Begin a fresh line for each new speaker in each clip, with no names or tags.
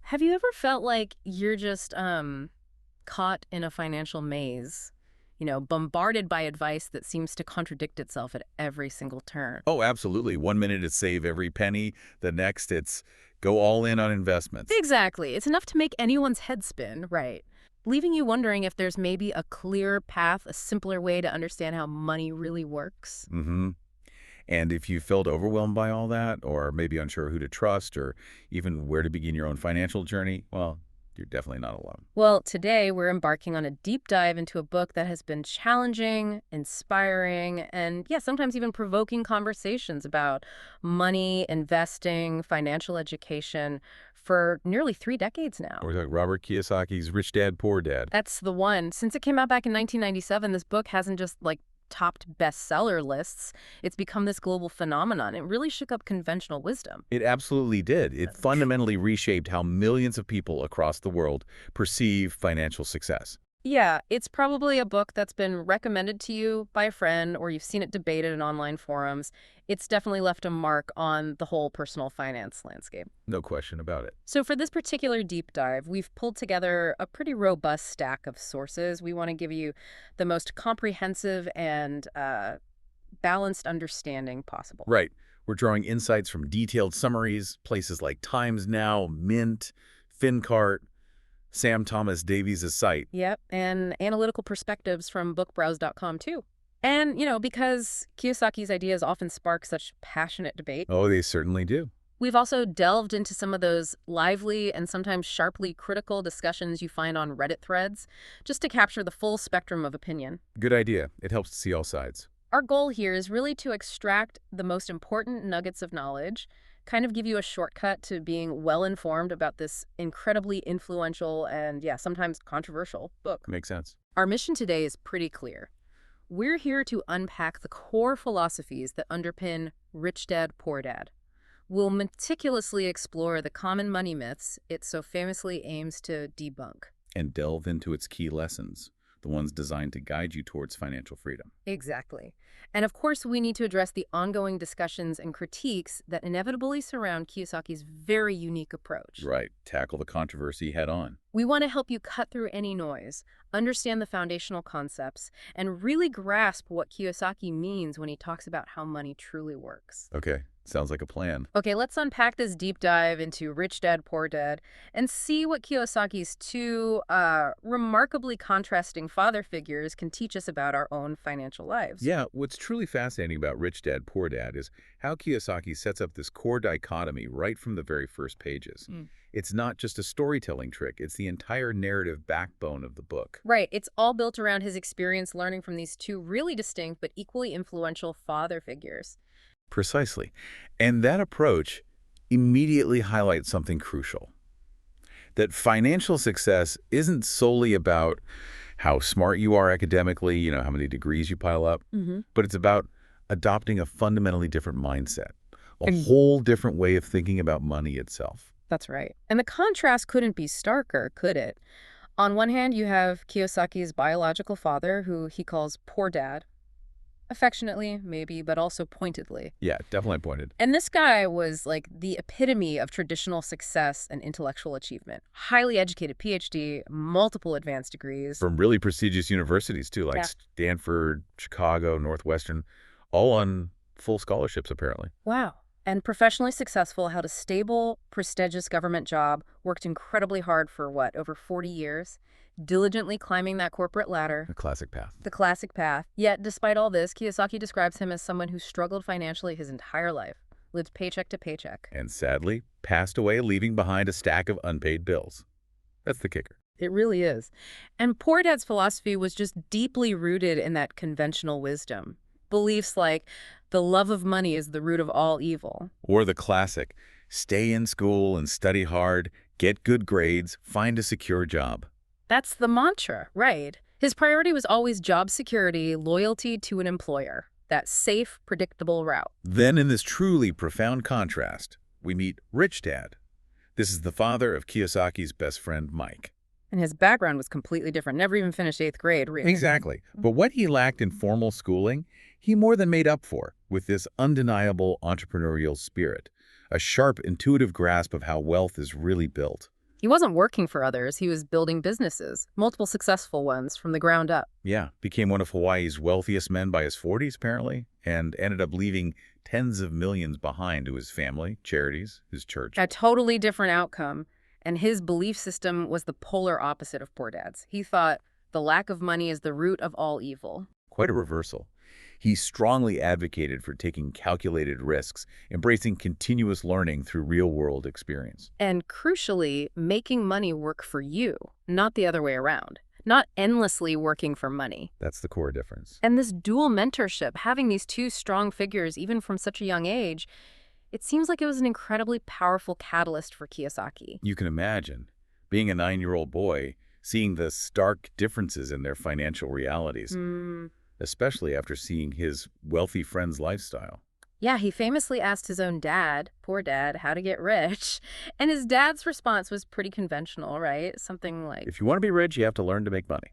Have you ever felt like you're just caught in a financial maze, bombarded by advice that seems to contradict itself at every single turn?
Oh, absolutely. One minute it's save every penny, the next it's go all in on investments.
Exactly. It's enough to make anyone's head spin, right? Leaving you wondering if there's maybe a clearer path, a simpler way to understand how money really works.
hmm And if you felt overwhelmed by all that, or maybe unsure who to trust, or even where to begin your own financial journey, well, you're definitely not alone.
Well, today we're embarking on a deep dive into a book that has been challenging, inspiring, and yeah, sometimes even provoking conversations about money, investing, financial education for nearly 3 decades now.
We're talking Robert Kiyosaki's Rich Dad, Poor Dad.
That's the one. Since it came out back in 1997, this book hasn't just topped bestseller lists. It's become this global phenomenon. It really shook up conventional wisdom.
It absolutely did. It fundamentally reshaped how millions of people across the world perceive financial success.
Yeah, it's probably a book that's been recommended to you by a friend or you've seen it debated in online forums. It's definitely left a mark on the whole personal finance landscape.
No question about it.
So for this particular deep dive, we've pulled together a pretty robust stack of sources. We want to give you the most comprehensive and balanced understanding possible.
Right. We're drawing insights from detailed summaries, places like Times Now, Mint, FinCart, Sam Thomas Davies' site.
Yep, and analytical perspectives from bookbrowse.com too. And, because Kiyosaki's ideas often spark such passionate debate,
Oh, they certainly do.
we've also delved into some of those lively and sometimes sharply critical discussions you find on Reddit threads, just to capture the full spectrum of opinion.
Good idea. It helps to see all sides.
Our goal here is really to extract the most important nuggets of knowledge, kind of give you a shortcut to being well-informed about this incredibly influential and, yeah, sometimes controversial book.
Makes sense.
Our mission today is pretty clear. We're here to unpack the core philosophies that underpin Rich Dad, Poor Dad. We'll meticulously explore the common money myths it so famously aims to debunk.
And delve into its key lessons, the ones designed to guide you towards financial freedom.
Exactly. And of course, we need to address the ongoing discussions and critiques that inevitably surround Kiyosaki's very unique approach.
Right. Tackle the controversy head on.
We want to help you cut through any noise, understand the foundational concepts, and really grasp what Kiyosaki means when he talks about how money truly works.
Okay. Sounds like a plan.
Okay, let's unpack this deep dive into Rich Dad, Poor Dad and see what Kiyosaki's two remarkably contrasting father figures can teach us about our own financial lives.
Yeah, what's truly fascinating about Rich Dad, Poor Dad is how Kiyosaki sets up this core dichotomy right from the very first pages.
Mm.
It's not just a storytelling trick, it's the entire narrative backbone of the book.
Right, it's all built around his experience learning from these two really distinct but equally influential father figures.
Precisely. And that approach immediately highlights something crucial. That financial success isn't solely about how smart you are academically, how many degrees you pile up,
Mm-hmm.
but it's about adopting a fundamentally different mindset, a whole different way of thinking about money itself.
That's right. And the contrast couldn't be starker, could it? On one hand, you have Kiyosaki's biological father, who he calls Poor Dad. Affectionately, maybe, but also pointedly.
Yeah, definitely pointed.
And this guy was like the epitome of traditional success and intellectual achievement. Highly educated PhD, multiple advanced degrees.
From really prestigious universities, too, like
Yeah.
Stanford, Chicago, Northwestern, all on full scholarships, apparently.
Wow. And professionally successful, held a stable, prestigious government job, worked incredibly hard for what, over 40 years, diligently climbing that corporate ladder.
A classic path.
The classic path. Yet, despite all this, Kiyosaki describes him as someone who struggled financially his entire life, lived paycheck to paycheck.
And sadly, passed away, leaving behind a stack of unpaid bills. That's the kicker.
It really is. And Poor Dad's philosophy was just deeply rooted in that conventional wisdom. Beliefs like the love of money is the root of all evil.
Or the classic, stay in school and study hard, get good grades, find a secure job.
That's the mantra, right? His priority was always job security, loyalty to an employer, that safe, predictable route.
Then in this truly profound contrast, we meet Rich Dad. This is the father of Kiyosaki's best friend, Mike.
And his background was completely different. Never even finished 8th grade, really.
Exactly. But what he lacked in formal schooling, he more than made up for with this undeniable entrepreneurial spirit, a sharp, intuitive grasp of how wealth is really built.
He wasn't working for others. He was building businesses, multiple successful ones from the ground up.
Yeah, became one of Hawaii's wealthiest men by his 40s, apparently, and ended up leaving tens of millions behind to his family, charities, his church.
A totally different outcome. And his belief system was the polar opposite of Poor Dad's. He thought the lack of money is the root of all evil.
Quite a reversal. He strongly advocated for taking calculated risks, embracing continuous learning through real-world experience.
And crucially, making money work for you, not the other way around. Not endlessly working for money.
That's the core difference.
And this dual mentorship, having these two strong figures even from such a young age, it seems like it was an incredibly powerful catalyst for Kiyosaki.
You can imagine being a 9-year-old boy, seeing the stark differences in their financial realities, especially after seeing his wealthy friend's lifestyle.
Yeah, he famously asked his own dad, Poor Dad, how to get rich. And his dad's response was pretty conventional, right? Something like,
If you want to be rich, you have to learn to make money.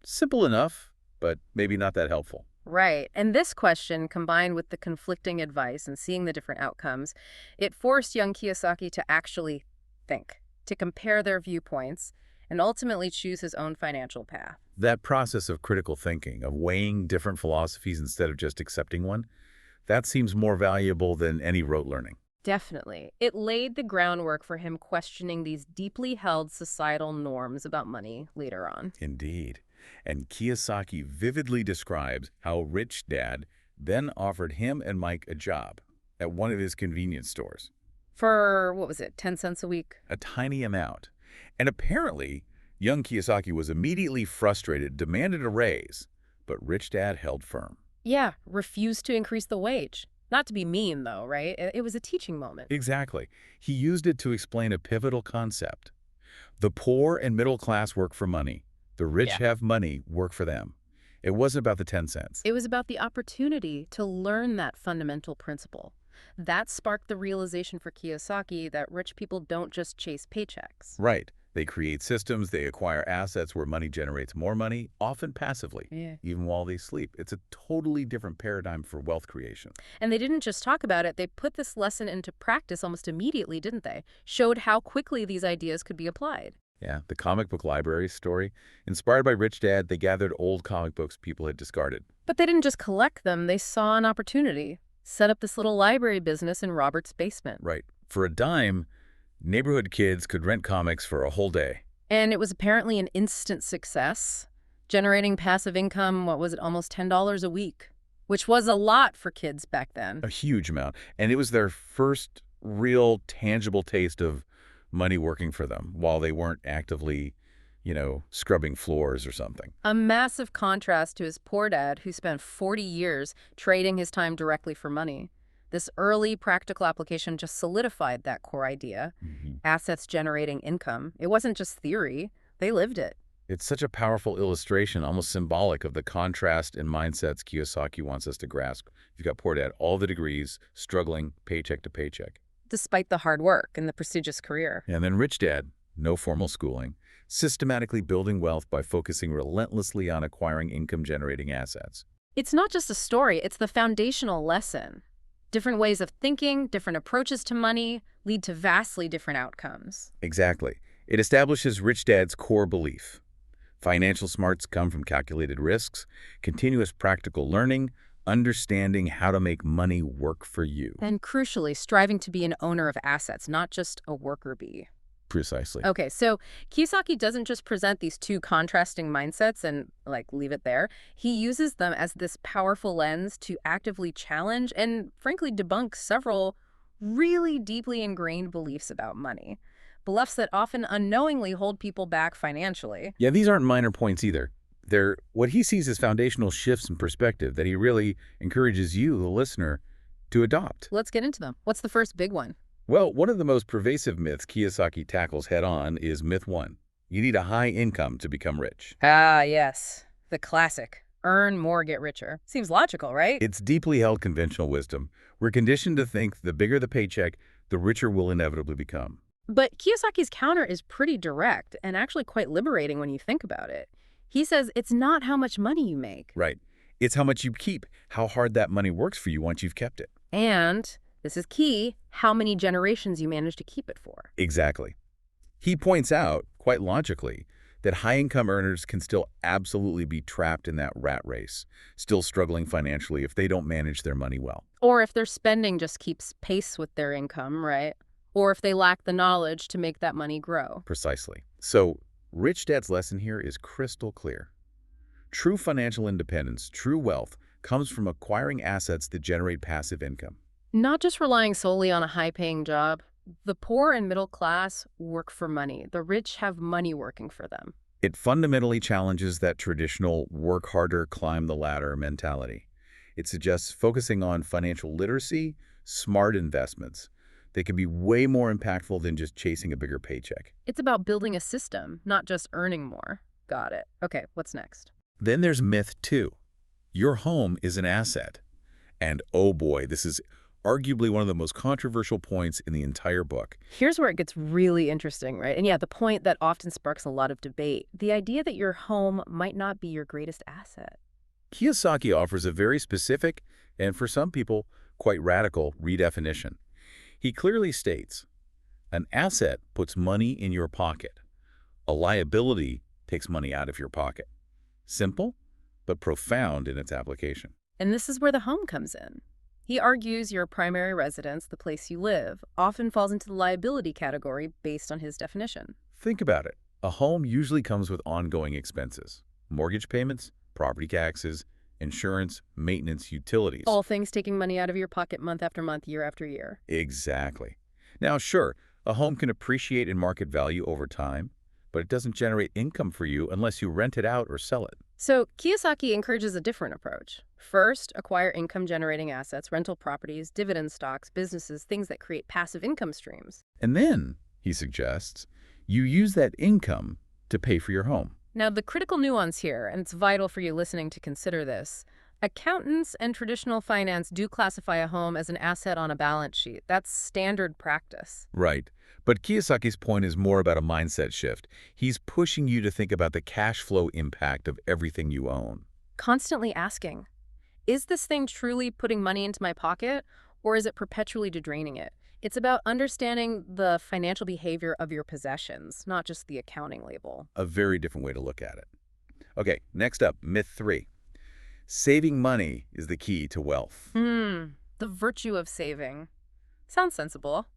Simple enough, but maybe not that helpful.
right. And this question, combined with the conflicting advice and seeing the different outcomes, it forced young Kiyosaki to actually think, to compare their viewpoints, and ultimately choose his own financial path.
That process of critical thinking, of weighing different philosophies instead of just accepting one, that seems more valuable than any rote learning.
Definitely. It laid the groundwork for him questioning these deeply held societal norms about money later on.
Indeed. And Kiyosaki vividly describes how Rich Dad then offered him and Mike a job at one of his convenience stores.
For, what was it, 10 cents a week?
A tiny amount. And apparently, young Kiyosaki was immediately frustrated, demanded a raise, but Rich Dad held firm.
Yeah, refused to increase the wage. Not to be mean, though, right? It was a teaching moment.
Exactly. He used it to explain a pivotal concept. The poor and middle class work for money. The rich
Yeah.
have money, work for them. It wasn't about the 10 cents.
It was about the opportunity to learn that fundamental principle. That sparked the realization for Kiyosaki that rich people don't just chase paychecks.
Right. They create systems, they acquire assets where money generates more money, often passively,
Yeah.
even while they sleep. It's a totally different paradigm for wealth creation.
And they didn't just talk about it, they put this lesson into practice almost immediately, didn't they? Showed how quickly these ideas could be applied.
Yeah, the comic book library story. Inspired by Rich Dad, they gathered old comic books people had discarded.
But they didn't just collect them, they saw an opportunity. Set up this little library business in Robert's basement.
Right. For a dime, neighborhood kids could rent comics for a whole day.
And it was apparently an instant success, generating passive income, what was it, almost $10 a week, which was a lot for kids back then.
A huge amount. And it was their first real tangible taste of money working for them while they weren't actively, scrubbing floors or something.
A massive contrast to his poor dad, who spent 40 years trading his time directly for money. This early practical application just solidified that core idea, assets generating income. It wasn't just theory, they lived it.
It's such a powerful illustration, almost symbolic of the contrast in mindsets Kiyosaki wants us to grasp. You've got poor dad, all the degrees, struggling paycheck to paycheck.
Despite the hard work and the prestigious career.
And then rich dad, no formal schooling, systematically building wealth by focusing relentlessly on acquiring income-generating assets.
It's not just a story, it's the foundational lesson. Different ways of thinking, different approaches to money lead to vastly different outcomes.
Exactly. It establishes Rich Dad's core belief. Financial smarts come from calculated risks, continuous practical learning, understanding how to make money work for you.
And crucially, striving to be an owner of assets, not just a worker bee.
Precisely.
Okay, so Kiyosaki doesn't just present these two contrasting mindsets and, leave it there. He uses them as this powerful lens to actively challenge and, frankly, debunk several really deeply ingrained beliefs about money. Beliefs that often unknowingly hold people back financially.
Yeah, these aren't minor points either. They're what he sees as foundational shifts in perspective that he really encourages you, the listener, to adopt.
Let's get into them. What's the first big one?
Well, one of the most pervasive myths Kiyosaki tackles head-on is myth 1. You need a high income to become rich.
Ah, yes. The classic. Earn more, get richer. Seems logical, right?
It's deeply held conventional wisdom. We're conditioned to think the bigger the paycheck, the richer we'll inevitably become.
But Kiyosaki's counter is pretty direct and actually quite liberating when you think about it. He says it's not how much money you make.
Right. It's how much you keep, how hard that money works for you once you've kept it.
And, this is key, how many generations you manage to keep it for.
Exactly. He points out, quite logically, that high-income earners can still absolutely be trapped in that rat race, still struggling financially if they don't manage their money well.
Or if their spending just keeps pace with their income, right? Or if they lack the knowledge to make that money grow.
Precisely. So, Rich Dad's lesson here is crystal clear. True financial independence, true wealth, comes from acquiring assets that generate passive income.
Not just relying solely on a high-paying job. The poor and middle class work for money. The rich have money working for them.
It fundamentally challenges that traditional work harder, climb the ladder mentality. It suggests focusing on financial literacy, smart investments. They can be way more impactful than just chasing a bigger paycheck.
It's about building a system, not just earning more. Got it. Okay, what's next?
Then there's myth 2. Your home is an asset. And oh boy, this is arguably one of the most controversial points in the entire book.
Here's where it gets really interesting, right? And yeah, the point that often sparks a lot of debate, the idea that your home might not be your greatest asset.
Kiyosaki offers a very specific, and for some people, quite radical, redefinition. He clearly states, an asset puts money in your pocket. A liability takes money out of your pocket. Simple, but profound in its application.
And this is where the home comes in. He argues your primary residence, the place you live, often falls into the liability category based on his definition.
Think about it. A home usually comes with ongoing expenses. Mortgage payments, property taxes, insurance, maintenance, utilities.
All things taking money out of your pocket month after month, year after year.
Exactly. Now, sure, a home can appreciate in market value over time, but it doesn't generate income for you unless you rent it out or sell it.
So Kiyosaki encourages a different approach. First, acquire income-generating assets, rental properties, dividend stocks, businesses, things that create passive income streams.
And then, he suggests, you use that income to pay for your home.
Now, the critical nuance here, and it's vital for you listening to consider this, accountants and traditional finance do classify a home as an asset on a balance sheet. That's standard practice.
Right. But Kiyosaki's point is more about a mindset shift. He's pushing you to think about the cash flow impact of everything you own.
Constantly asking, is this thing truly putting money into my pocket, or is it perpetually draining it? It's about understanding the financial behavior of your possessions, not just the accounting label.
A very different way to look at it. Okay, next up, myth 3. Saving money is the key to wealth.
The virtue of saving. Sounds sensible.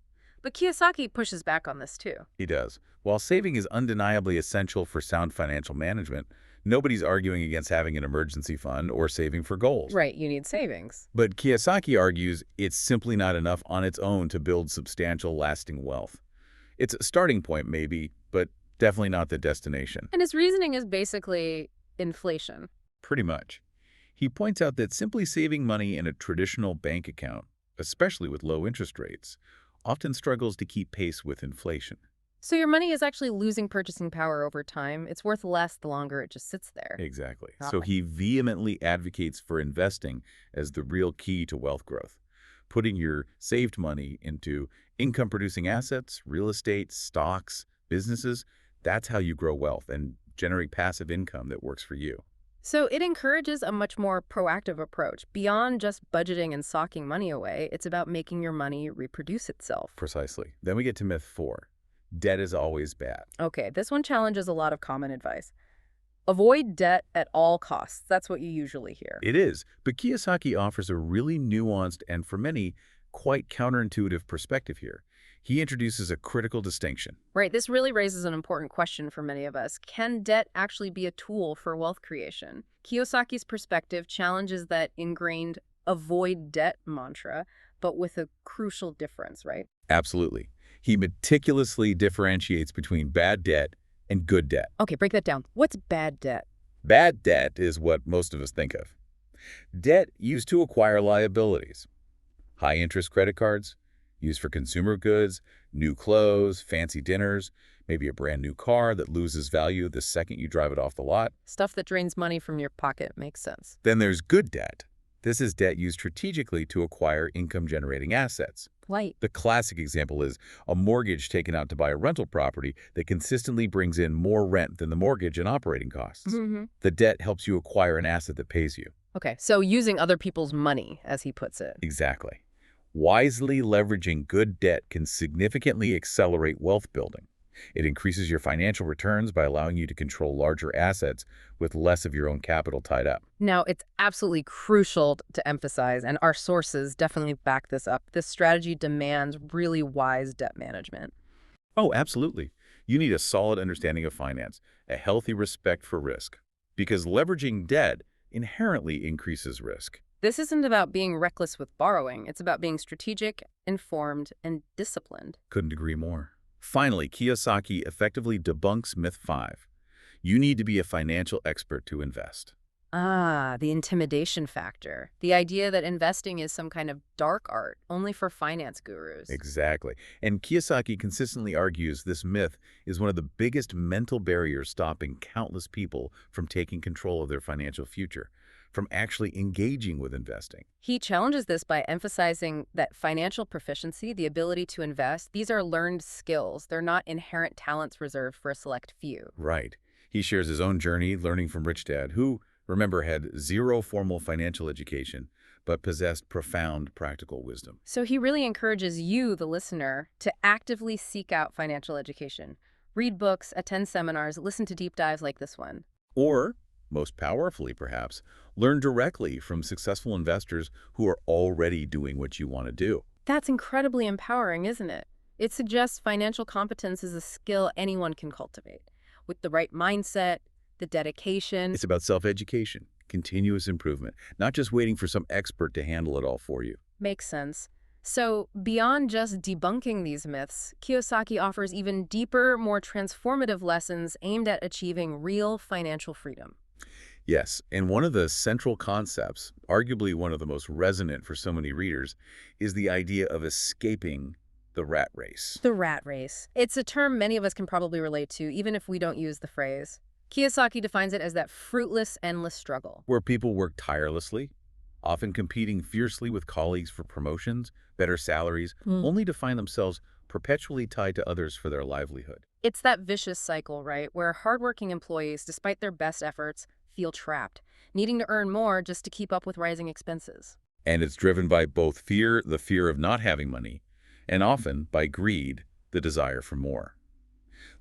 But Kiyosaki pushes back on this too.
He does. While saving is undeniably essential for sound financial management, nobody's arguing against having an emergency fund or saving for goals.
Right, you need savings.
But Kiyosaki argues it's simply not enough on its own to build substantial, lasting wealth. It's a starting point, maybe, but definitely not the destination.
And his reasoning is basically inflation.
Pretty much. He points out that simply saving money in a traditional bank account, especially with low interest rates, often struggles to keep pace with inflation.
So your money is actually losing purchasing power over time. It's worth less the longer it just sits there.
Exactly. So he vehemently advocates for investing as the real key to wealth growth. Putting your saved money into income-producing assets, real estate, stocks, businesses, that's how you grow wealth and generate passive income that works for you.
So it encourages a much more proactive approach. Beyond just budgeting and socking money away, it's about making your money reproduce itself.
Precisely. Then we get to myth 4. Debt is always bad.
Okay, this one challenges a lot of common advice. Avoid debt at all costs. That's what you usually hear.
It is, but Kiyosaki offers a really nuanced and, for many, quite counterintuitive perspective here. He introduces a critical distinction.
Right, this really raises an important question for many of us. Can debt actually be a tool for wealth creation? Kiyosaki's perspective challenges that ingrained avoid debt mantra, but with a crucial difference, right?
Absolutely. He meticulously differentiates between bad debt and good debt.
Okay, break that down. What's bad debt?
Bad debt is what most of us think of. Debt used to acquire liabilities. High-interest credit cards, used for consumer goods, new clothes, fancy dinners, maybe a brand new car that loses value the second you drive it off the lot.
Stuff that drains money from your pocket makes sense.
Then there's good debt. This is debt used strategically to acquire income-generating assets.
Right.
The classic example is a mortgage taken out to buy a rental property that consistently brings in more rent than the mortgage and operating costs. The debt helps you acquire an asset that pays you.
Okay, so using other people's money, as he puts it.
Exactly. Wisely leveraging good debt can significantly accelerate wealth building. It increases your financial returns by allowing you to control larger assets with less of your own capital tied up.
Now, it's absolutely crucial to emphasize, and our sources definitely back this up. This strategy demands really wise debt management.
Oh, absolutely. You need a solid understanding of finance, a healthy respect for risk, because leveraging debt inherently increases risk.
This isn't about being reckless with borrowing. It's about being strategic, informed, and disciplined.
Couldn't agree more. Finally, Kiyosaki effectively debunks myth 5. You need to be a financial expert to invest.
Ah, the intimidation factor. The idea that investing is some kind of dark art, only for finance gurus.
Exactly. And Kiyosaki consistently argues this myth is one of the biggest mental barriers stopping countless people from taking control of their financial future, from actually engaging with investing.
He challenges this by emphasizing that financial proficiency, the ability to invest, these are learned skills. They're not inherent talents reserved for a select few.
Right. He shares his own journey learning from Rich Dad, who, remember, had zero formal financial education, but possessed profound practical wisdom.
So he really encourages you, the listener, to actively seek out financial education. Read books, attend seminars, listen to deep dives like this one.
Or, most powerfully perhaps, learn directly from successful investors who are already doing what you want to do.
That's incredibly empowering, isn't it? It suggests financial competence is a skill anyone can cultivate. With the right mindset, the dedication.
It's about self-education, continuous improvement, not just waiting for some expert to handle it all for you.
Makes sense. So, beyond just debunking these myths, Kiyosaki offers even deeper, more transformative lessons aimed at achieving real financial freedom.
Yes, and one of the central concepts, arguably one of the most resonant for so many readers, is the idea of escaping the rat race.
The rat race. It's a term many of us can probably relate to, even if we don't use the phrase. Kiyosaki defines it as that fruitless, endless struggle.
Where people work tirelessly, often competing fiercely with colleagues for promotions, better salaries, only to find themselves perpetually tied to others for their livelihood.
It's that vicious cycle, right, where hardworking employees, despite their best efforts, feel trapped, needing to earn more just to keep up with rising expenses.
And it's driven by both fear, the fear of not having money, and often by greed, the desire for more,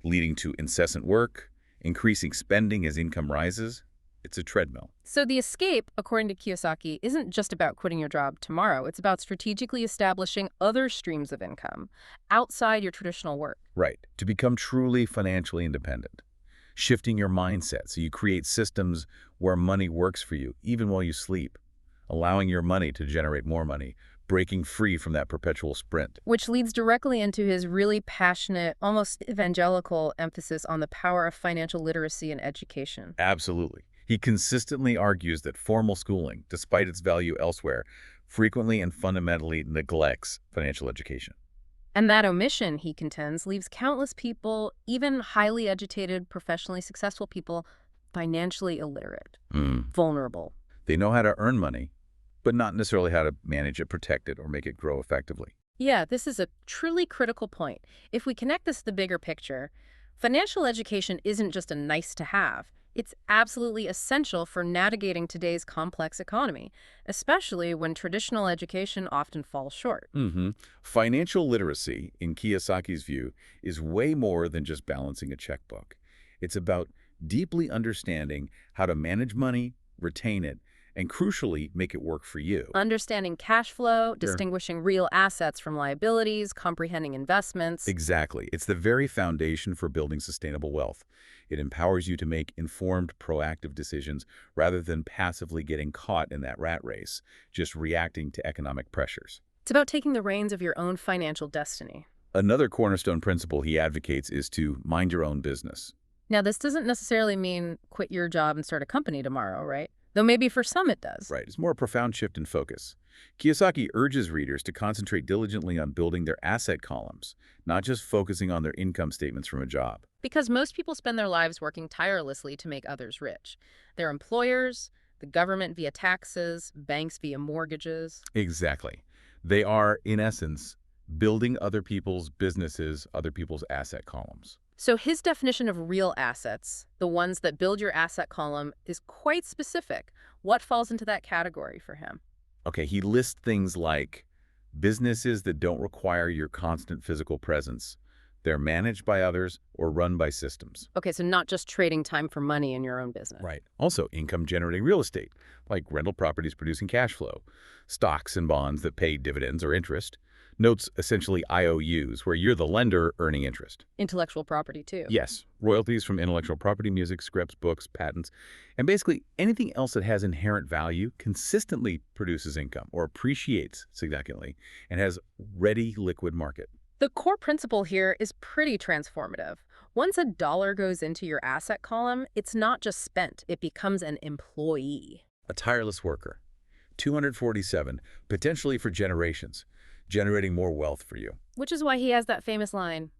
leading to incessant work, increasing spending as income rises. It's a treadmill.
So the escape, according to Kiyosaki, isn't just about quitting your job tomorrow. It's about strategically establishing other streams of income outside your traditional work.
Right. To become truly financially independent. Shifting your mindset so you create systems where money works for you, even while you sleep. Allowing your money to generate more money. Breaking free from that perpetual sprint.
Which leads directly into his really passionate, almost evangelical emphasis on the power of financial literacy and education.
Absolutely. He consistently argues that formal schooling, despite its value elsewhere, frequently and fundamentally neglects financial education.
And that omission, he contends, leaves countless people, even highly educated, professionally successful people, financially illiterate, vulnerable.
They know how to earn money, but not necessarily how to manage it, protect it, or make it grow effectively.
Yeah, this is a truly critical point. If we connect this to the bigger picture, financial education isn't just a nice to have. It's absolutely essential for navigating today's complex economy, especially when traditional education often falls short.
Financial literacy, in Kiyosaki's view, is way more than just balancing a checkbook. It's about deeply understanding how to manage money, retain it, and crucially, make it work for you.
Understanding cash flow, distinguishing real assets from liabilities, comprehending investments.
Exactly. It's the very foundation for building sustainable wealth. It empowers you to make informed, proactive decisions rather than passively getting caught in that rat race, just reacting to economic pressures.
It's about taking the reins of your own financial destiny.
Another cornerstone principle he advocates is to mind your own business.
Now, this doesn't necessarily mean quit your job and start a company tomorrow, right? Though maybe for some it does.
Right. It's more a profound shift in focus. Kiyosaki urges readers to concentrate diligently on building their asset columns, not just focusing on their income statements from a job.
Because most people spend their lives working tirelessly to make others rich. Their employers, the government via taxes, banks via mortgages.
Exactly. They are, in essence, building other people's businesses, other people's asset columns.
So his definition of real assets, the ones that build your asset column, is quite specific. What falls into that category for him?
Okay, he lists things like businesses that don't require your constant physical presence, They're managed by others or run by systems.
Okay, so not just trading time for money in your own business.
Right. Also, income-generating real estate, like rental properties producing cash flow, stocks and bonds that pay dividends or interest, notes essentially IOUs, where you're the lender earning interest.
Intellectual property, too.
Yes, royalties from intellectual property, music, scripts, books, patents, and basically anything else that has inherent value consistently produces income or appreciates significantly and has ready liquid market.
The core principle here is pretty transformative. Once a dollar goes into your asset column, it's not just spent, it becomes an employee.
A tireless worker. 247, potentially for generations, generating more wealth for you.
Which is why he has that famous line,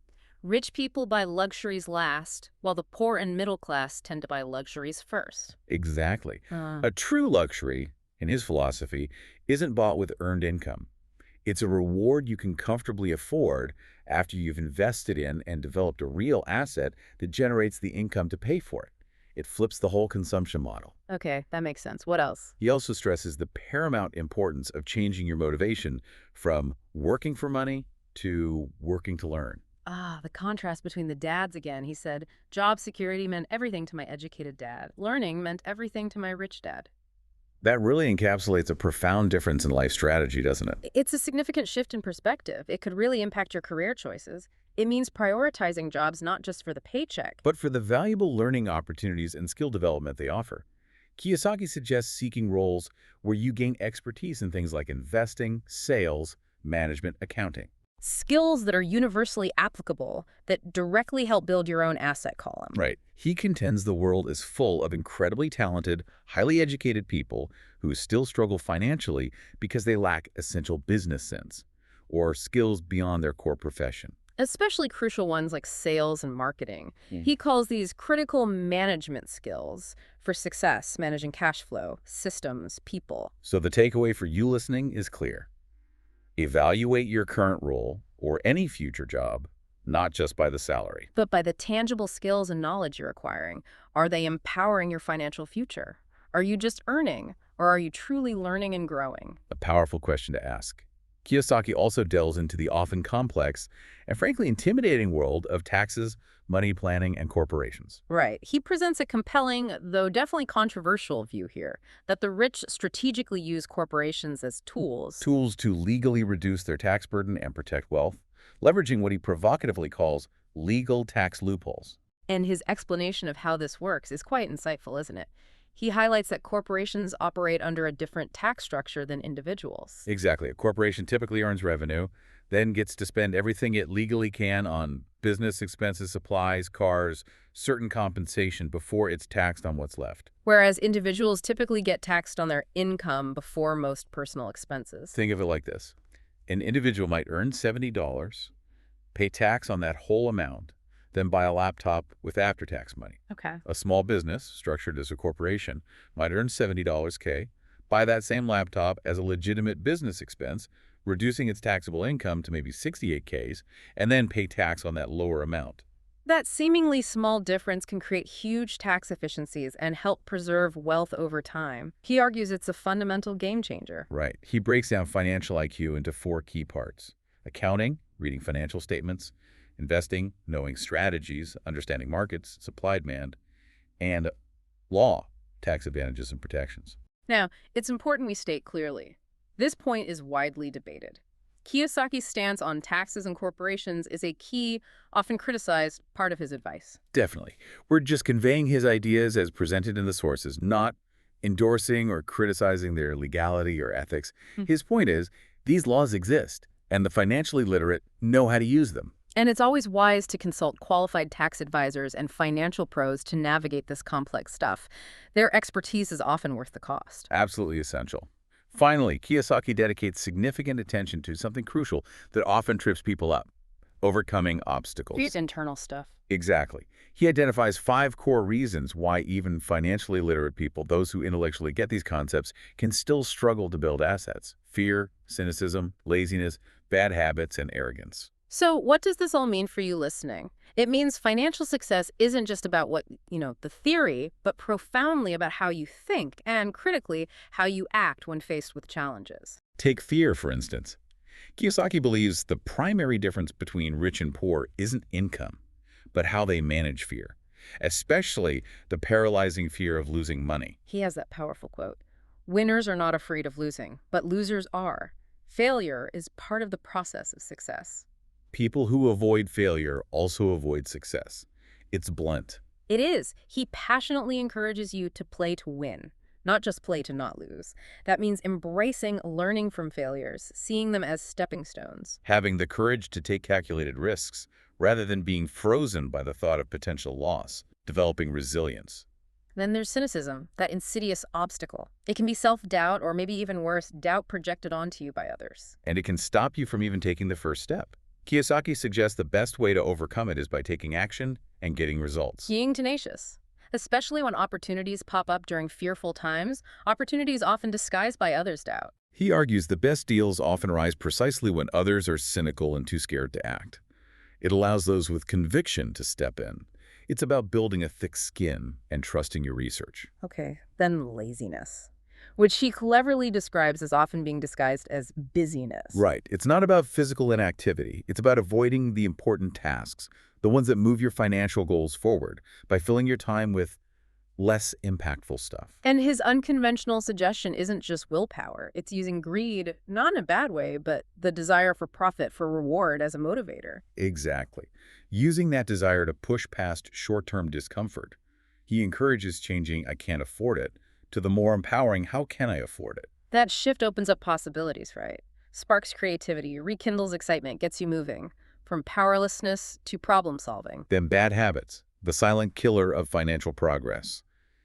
"Rich people buy luxuries last, while the poor and middle class tend to buy luxuries first."
Exactly. A true luxury, in his philosophy, isn't bought with earned income. It's a reward you can comfortably afford after you've invested in and developed a real asset that generates the income to pay for it. It flips the whole consumption model.
Okay, that makes sense. What else?
He also stresses the paramount importance of changing your motivation from working for money to working to learn.
The contrast between the dads again. He said, job security meant everything to my educated dad. Learning meant everything to my rich dad.
That really encapsulates a profound difference in life strategy, doesn't it?
It's a significant shift in perspective. It could really impact your career choices. It means prioritizing jobs not just for the paycheck.
But for the valuable learning opportunities and skill development they offer. Kiyosaki suggests seeking roles where you gain expertise in things like investing, sales, management, accounting.
Skills that are universally applicable, that directly help build your own asset column.
Right. He contends the world is full of incredibly talented, highly educated people who still struggle financially because they lack essential business sense or skills beyond their core profession.
Especially crucial ones like sales and marketing. He calls these critical management skills for success, managing cash flow, systems, people.
So the takeaway for you listening is clear. Evaluate your current role or any future job, not just by the salary.
But by the tangible skills and knowledge you're acquiring. Are they empowering your financial future? Are you just earning, or are you truly learning and growing?
A powerful question to ask. Kiyosaki also delves into the often complex and frankly intimidating world of taxes, money planning, and corporations.
Right. He presents a compelling, though definitely controversial view here, that the rich strategically use corporations as tools.
Tools to legally reduce their tax burden and protect wealth, leveraging what he provocatively calls legal tax loopholes.
And his explanation of how this works is quite insightful, isn't it? He highlights that corporations operate under a different tax structure than individuals.
Exactly. A corporation typically earns revenue, then gets to spend everything it legally can on business expenses, supplies, cars, certain compensation before it's taxed on what's left.
Whereas individuals typically get taxed on their income before most personal expenses.
Think of it like this. An individual might earn $70, pay tax on that whole amount, then buy a laptop with after-tax money.
Okay.
A small business, structured as a corporation, might earn $70 K, buy that same laptop as a legitimate business expense, reducing its taxable income to maybe 68 Ks, and then pay tax on that lower amount.
That seemingly small difference can create huge tax efficiencies and help preserve wealth over time. He argues it's a fundamental game changer.
Right. He breaks down financial IQ into 4 key parts: accounting, reading financial statements; investing, knowing strategies, understanding markets, supply demand; and law, tax advantages and protections.
Now, it's important we state clearly, this point is widely debated. Kiyosaki's stance on taxes and corporations is a key, often criticized, part of his advice.
Definitely. We're just conveying his ideas as presented in the sources, not endorsing or criticizing their legality or ethics. His point is, these laws exist, and the financially literate know how to use them.
And it's always wise to consult qualified tax advisors and financial pros to navigate this complex stuff. Their expertise is often worth the cost.
Absolutely essential. Finally, Kiyosaki dedicates significant attention to something crucial that often trips people up: overcoming obstacles.
It's internal stuff.
Exactly. He identifies 5 core reasons why even financially literate people, those who intellectually get these concepts, can still struggle to build assets: fear, cynicism, laziness, bad habits, and arrogance.
So what does this all mean for you listening? It means financial success isn't just about the theory, but profoundly about how you think and, critically, how you act when faced with challenges.
Take fear, for instance. Kiyosaki believes the primary difference between rich and poor isn't income, but how they manage fear, especially the paralyzing fear of losing money.
He has that powerful quote. Winners are not afraid of losing, but losers are. Failure is part of the process of success.
People who avoid failure also avoid success. It's blunt.
It is. He passionately encourages you to play to win, not just play to not lose. That means embracing learning from failures, seeing them as stepping stones.
Having the courage to take calculated risks, rather than being frozen by the thought of potential loss. Developing resilience.
Then there's cynicism, that insidious obstacle. It can be self-doubt, or maybe even worse, doubt projected onto you by others.
And it can stop you from even taking the first step. Kiyosaki suggests the best way to overcome it is by taking action and getting results.
Being tenacious. Especially when opportunities pop up during fearful times, opportunities often disguised by others' doubt.
He argues the best deals often arise precisely when others are cynical and too scared to act. It allows those with conviction to step in. It's about building a thick skin and trusting your research.
Okay, then laziness, which he cleverly describes as often being disguised as busyness.
Right. It's not about physical inactivity. It's about avoiding the important tasks, the ones that move your financial goals forward, by filling your time with less impactful stuff.
And his unconventional suggestion isn't just willpower. It's using greed, not in a bad way, but the desire for profit, for reward as a motivator.
Exactly. Using that desire to push past short-term discomfort. He encourages changing "I can't afford it" to the more empowering "How can I afford it?"
That shift opens up possibilities, right? Sparks creativity, rekindles excitement, gets you moving. From powerlessness to problem solving.
Then bad habits, the silent killer of financial progress.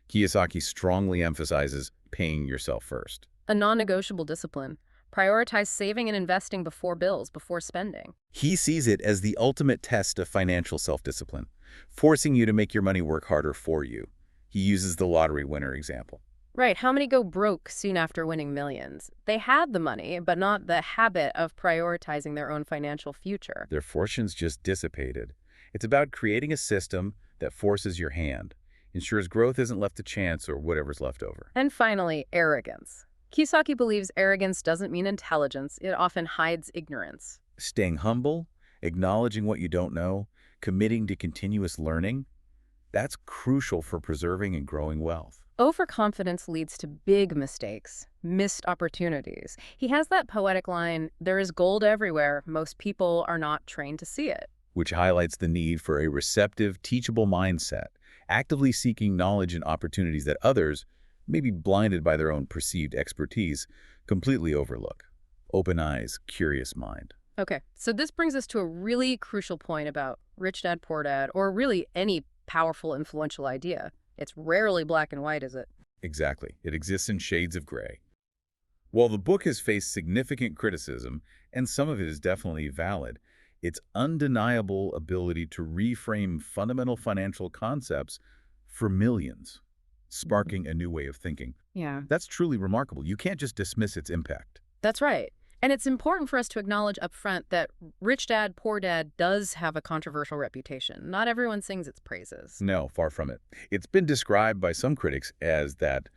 Kiyosaki strongly emphasizes paying yourself first.
A non-negotiable discipline. Prioritize saving and investing before bills, before spending.
He sees it as the ultimate test of financial self-discipline, forcing you to make your money work harder for you. He uses the lottery winner example.
Right, how many go broke soon after winning millions? They had the money, but not the habit of prioritizing their own financial future.
Their fortunes just dissipated. It's about creating a system that forces your hand, ensures growth isn't left to chance or whatever's left over.
And finally, arrogance. Kiyosaki believes arrogance doesn't mean intelligence. It often hides ignorance.
Staying humble, acknowledging what you don't know, committing to continuous learning, that's crucial for preserving and growing wealth.
Overconfidence leads to big mistakes, missed opportunities. He has that poetic line, "There is gold everywhere. Most people are not trained to see it."
Which highlights the need for a receptive, teachable mindset, actively seeking knowledge and opportunities that others, maybe blinded by their own perceived expertise, completely overlook. Open eyes, curious mind.
Okay, so this brings us to a really crucial point about Rich Dad, Poor Dad, or really any powerful, influential idea. It's rarely black and white, is it?
Exactly. It exists in shades of gray. While the book has faced significant criticism, and some of it is definitely valid, its undeniable ability to reframe fundamental financial concepts for millions, sparking a new way of thinking.
Yeah.
That's truly remarkable. You can't just dismiss its impact.
That's right. And it's important for us to acknowledge up front that Rich Dad, Poor Dad does have a controversial reputation. Not everyone sings its praises.
No, far from it. It's been described by some critics as that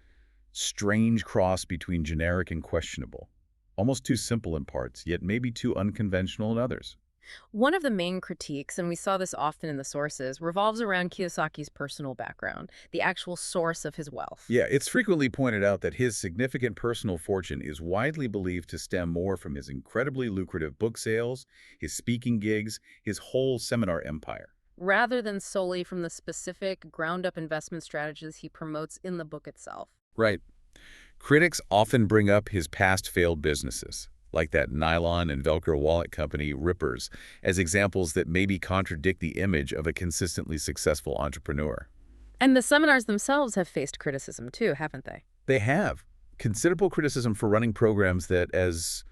strange cross between generic and questionable. Almost too simple in parts, yet maybe too unconventional in others.
One of the main critiques, and we saw this often in the sources, revolves around Kiyosaki's personal background, the actual source of his wealth.
Yeah, it's frequently pointed out that his significant personal fortune is widely believed to stem more from his incredibly lucrative book sales, his speaking gigs, his whole seminar empire.
Rather than solely from the specific ground-up investment strategies he promotes in the book itself.
Right. Critics often bring up his past failed businesses, like that nylon and Velcro wallet company, Rippers, as examples that maybe contradict the image of a consistently successful entrepreneur.
And the seminars themselves have faced criticism too, haven't they?
They have. Considerable criticism for running programs that, as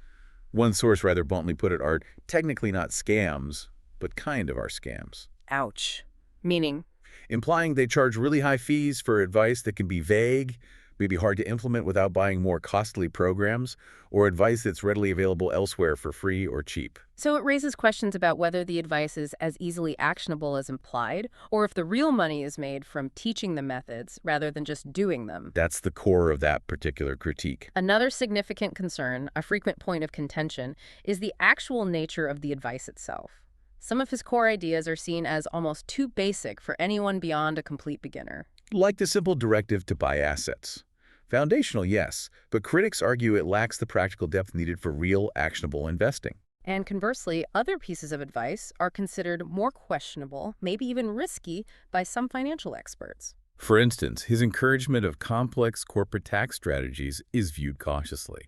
one source rather bluntly put it, are technically not scams, but kind of are scams.
Ouch. Meaning?
Implying they charge really high fees for advice that can be vague, may be hard to implement without buying more costly programs or advice that's readily available elsewhere for free or cheap.
So it raises questions about whether the advice is as easily actionable as implied, or if the real money is made from teaching the methods rather than just doing them.
That's the core of that particular critique.
Another significant concern, a frequent point of contention, is the actual nature of the advice itself. Some of his core ideas are seen as almost too basic for anyone beyond a complete beginner.
Like the simple directive to buy assets. Foundational, yes, but critics argue it lacks the practical depth needed for real, actionable investing.
And conversely, other pieces of advice are considered more questionable, maybe even risky, by some financial experts.
For instance, his encouragement of complex corporate tax strategies is viewed cautiously.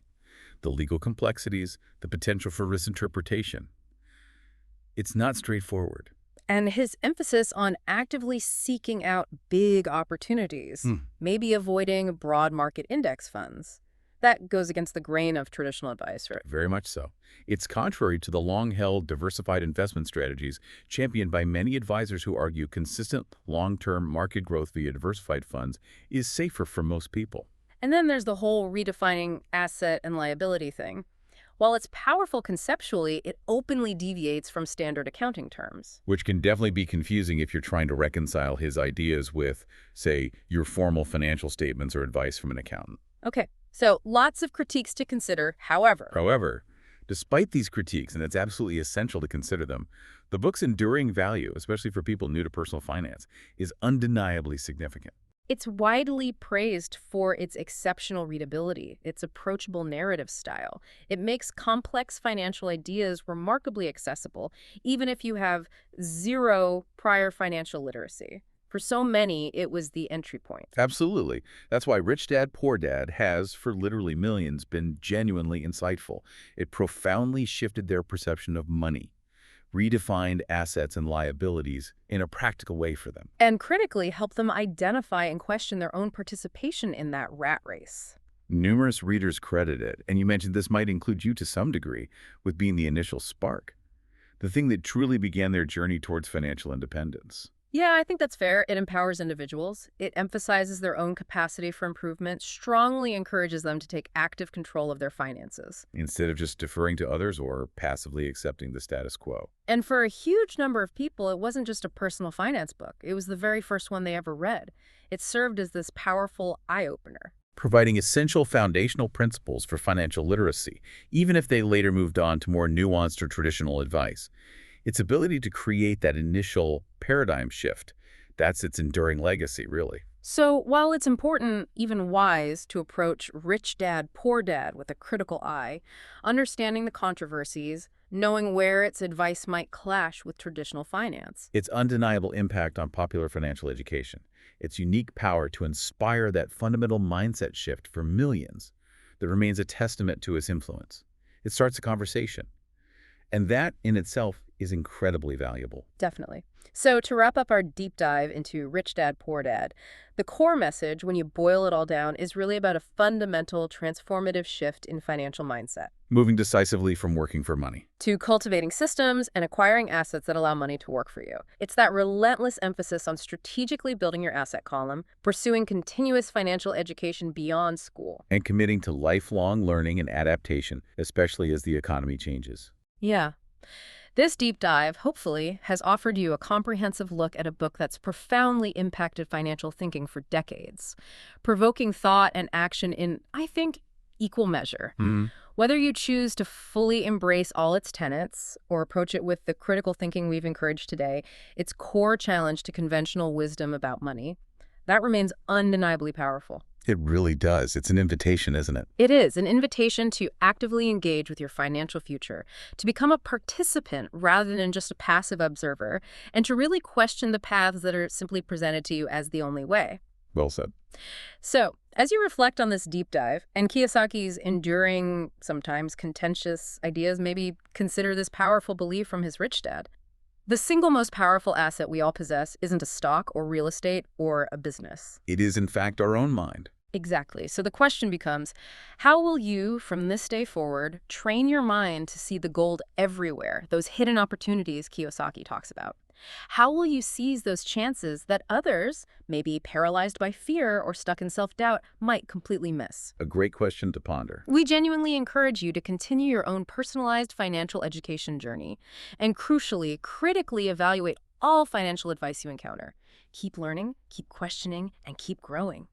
The legal complexities, the potential for misinterpretation. It's not straightforward.
And his emphasis on actively seeking out big opportunities, maybe avoiding broad market index funds. That goes against the grain of traditional advice, right?
Very much so. It's contrary to the long-held diversified investment strategies championed by many advisors who argue consistent long-term market growth via diversified funds is safer for most people.
And then there's the whole redefining asset and liability thing. While it's powerful conceptually, it openly deviates from standard accounting terms.
Which can definitely be confusing if you're trying to reconcile his ideas with, say, your formal financial statements or advice from an accountant.
Okay, so lots of critiques to consider.
However, despite these critiques, and it's absolutely essential to consider them, the book's enduring value, especially for people new to personal finance, is undeniably significant.
It's widely praised for its exceptional readability, its approachable narrative style. It makes complex financial ideas remarkably accessible, even if you have zero prior financial literacy. For so many, it was the entry point.
Absolutely. That's why Rich Dad, Poor Dad has, for literally millions, been genuinely insightful. It profoundly shifted their perception of money, redefined assets and liabilities in a practical way for them.
And critically help them identify and question their own participation in that rat race.
Numerous readers credit it, and you mentioned this might include you to some degree, with being the initial spark, the thing that truly began their journey towards financial independence.
Yeah, I think that's fair. It empowers individuals. It emphasizes their own capacity for improvement, strongly encourages them to take active control of their finances.
Instead of just deferring to others or passively accepting the status quo.
And for a huge number of people, it wasn't just a personal finance book. It was the very first one they ever read. It served as this powerful eye-opener,
Providing essential foundational principles for financial literacy, even if they later moved on to more nuanced or traditional advice. Its ability to create that initial paradigm shift, that's its enduring legacy, really.
So while it's important, even wise, to approach Rich Dad, Poor Dad with a critical eye, understanding the controversies, knowing where its advice might clash with traditional finance.
Its undeniable impact on popular financial education, its unique power to inspire that fundamental mindset shift for millions that remains a testament to its influence. It starts a conversation. And that in itself is incredibly valuable.
Definitely. So to wrap up our deep dive into Rich Dad, Poor Dad, the core message, when you boil it all down, is really about a fundamental transformative shift in financial mindset.
Moving decisively from working for money
To cultivating systems and acquiring assets that allow money to work for you. It's that relentless emphasis on strategically building your asset column, pursuing continuous financial education beyond school.
and committing to lifelong learning and adaptation, especially as the economy changes.
Yeah. This deep dive, hopefully, has offered you a comprehensive look at a book that's profoundly impacted financial thinking for decades, provoking thought and action in, I think, equal measure. Whether you choose to fully embrace all its tenets or approach it with the critical thinking we've encouraged today, its core challenge to conventional wisdom about money, that remains undeniably powerful.
It really does. It's an invitation, isn't it?
It is an invitation to actively engage with your financial future, to become a participant rather than just a passive observer, and to really question the paths that are simply presented to you as the only way.
Well said.
So, as you reflect on this deep dive and Kiyosaki's enduring, sometimes contentious ideas, maybe consider this powerful belief from his Rich Dad. The single most powerful asset we all possess isn't a stock or real estate or a business.
It is, in fact, our own mind.
Exactly. So the question becomes, how will you, from this day forward, train your mind to see the gold everywhere, those hidden opportunities Kiyosaki talks about? How will you seize those chances that others, maybe paralyzed by fear or stuck in self-doubt, might completely miss?
A great question to ponder.
We genuinely encourage you to continue your own personalized financial education journey and, crucially, critically evaluate all financial advice you encounter. Keep learning, keep questioning, and keep growing.